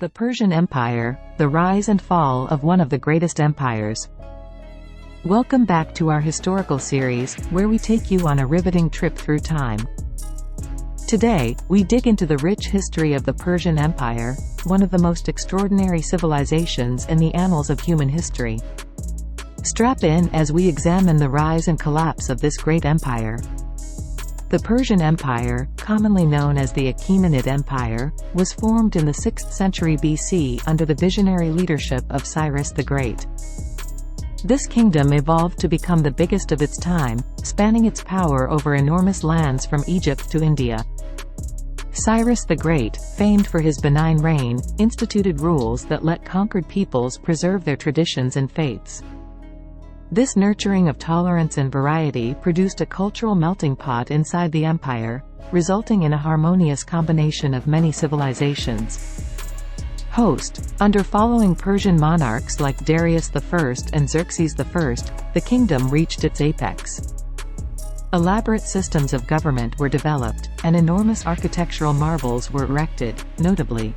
The Persian Empire, the rise and fall of one of the greatest empires. Welcome back to our historical series, where we take you on a riveting trip through time. Today, we dig into the rich history of the Persian Empire, one of the most extraordinary civilizations in the annals of human history. Strap in as we examine the rise and collapse of this great empire. The Persian Empire, commonly known as the Achaemenid Empire, was formed in the 6th century BC under the visionary leadership of Cyrus the Great. This kingdom evolved to become the biggest of its time, spanning its power over enormous lands from Egypt to India. Cyrus the Great, famed for his benign reign, instituted rules that let conquered peoples preserve their traditions and faiths. This nurturing of tolerance and variety produced a cultural melting pot inside the empire, resulting in a harmonious combination of many civilizations. Under following Persian monarchs like Darius I and Xerxes I, the kingdom reached its apex. Elaborate systems of government were developed, and enormous architectural marvels were erected, notably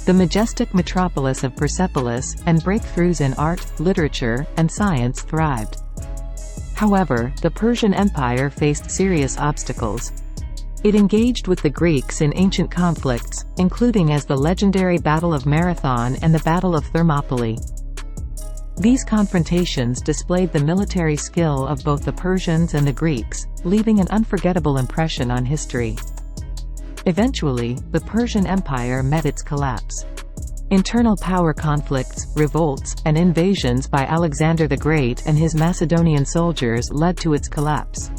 the majestic metropolis of Persepolis, and breakthroughs in art, literature, and science thrived. However, the Persian Empire faced serious obstacles. It engaged with the Greeks in ancient conflicts, including as the legendary Battle of Marathon and the Battle of Thermopylae. These confrontations displayed the military skill of both the Persians and the Greeks, leaving an unforgettable impression on history. Eventually, the Persian Empire met its collapse. Internal power conflicts, revolts, and invasions by Alexander the Great and his Macedonian soldiers led to its collapse.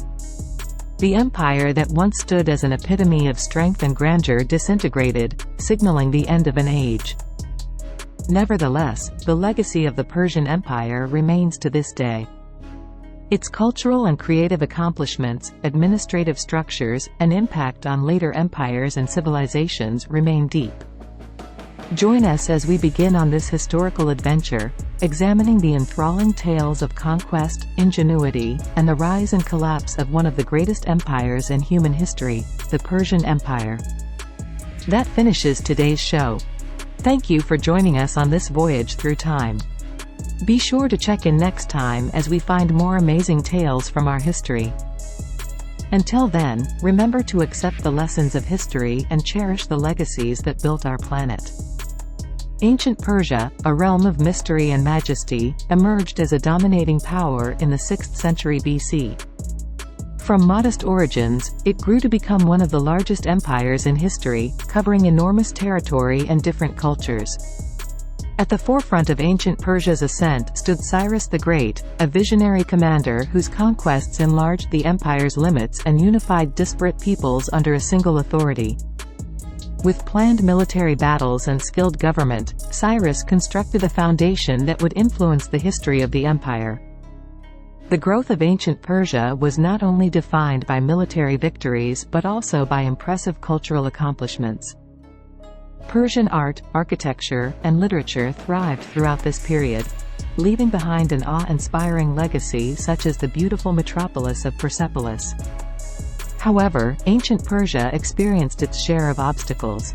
The empire that once stood as an epitome of strength and grandeur disintegrated, signaling the end of an age. Nevertheless, the legacy of the Persian Empire remains to this day. Its cultural and creative accomplishments, administrative structures, and impact on later empires and civilizations remain deep. Join us as we begin on this historical adventure, examining the enthralling tales of conquest, ingenuity, and the rise and collapse of one of the greatest empires in human history, the Persian Empire. That finishes today's show. Thank you for joining us on this voyage through time. Be sure to check in next time as we find more amazing tales from our history. Until then, remember to accept the lessons of history and cherish the legacies that built our planet. Ancient Persia, a realm of mystery and majesty, emerged as a dominating power in the 6th century BC. From modest origins, it grew to become one of the largest empires in history, covering enormous territory and different cultures. At the forefront of ancient Persia's ascent stood Cyrus the Great, a visionary commander whose conquests enlarged the empire's limits and unified disparate peoples under a single authority. With planned military battles and skilled government, Cyrus constructed a foundation that would influence the history of the empire. The growth of ancient Persia was not only defined by military victories but also by impressive cultural accomplishments. Persian art, architecture, and literature thrived throughout this period, leaving behind an awe-inspiring legacy such as the beautiful metropolis of Persepolis. However, ancient Persia experienced its share of obstacles.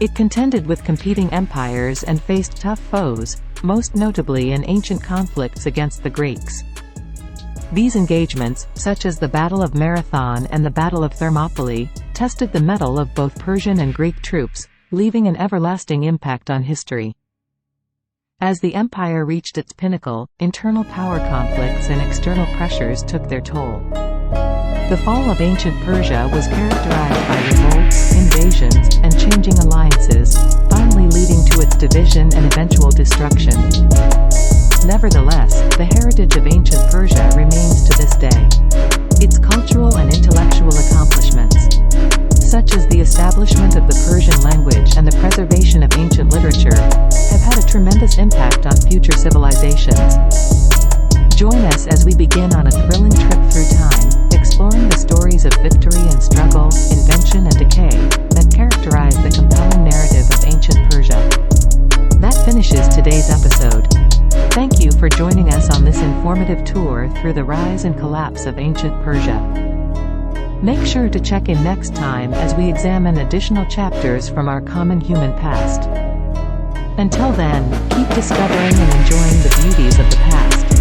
It contended with competing empires and faced tough foes, most notably in ancient conflicts against the Greeks. These engagements, such as the Battle of Marathon and the Battle of Thermopylae, tested the mettle of both Persian and Greek troops, leaving an everlasting impact on history. As the empire reached its pinnacle, internal power conflicts and external pressures took their toll. The fall of ancient Persia was characterized by revolts, invasions, and changing alliances, finally leading to its division and eventual destruction. Nevertheless, the heritage of ancient Persia remains to this day. Its cultural and intellectual accomplishments, such as the establishment of the Persian language and the preservation of ancient literature, have had a tremendous impact on future civilizations. Join us as we begin on a thrilling trip through time, exploring the stories of victory and struggle, invention and decay, that characterize the compelling narrative of ancient Persia. That finishes today's episode. Thank you for joining us on this informative tour through the rise and collapse of ancient Persia. Make sure to check in next time as we examine additional chapters from our common human past. Until then, keep discovering and enjoying the beauties of the past.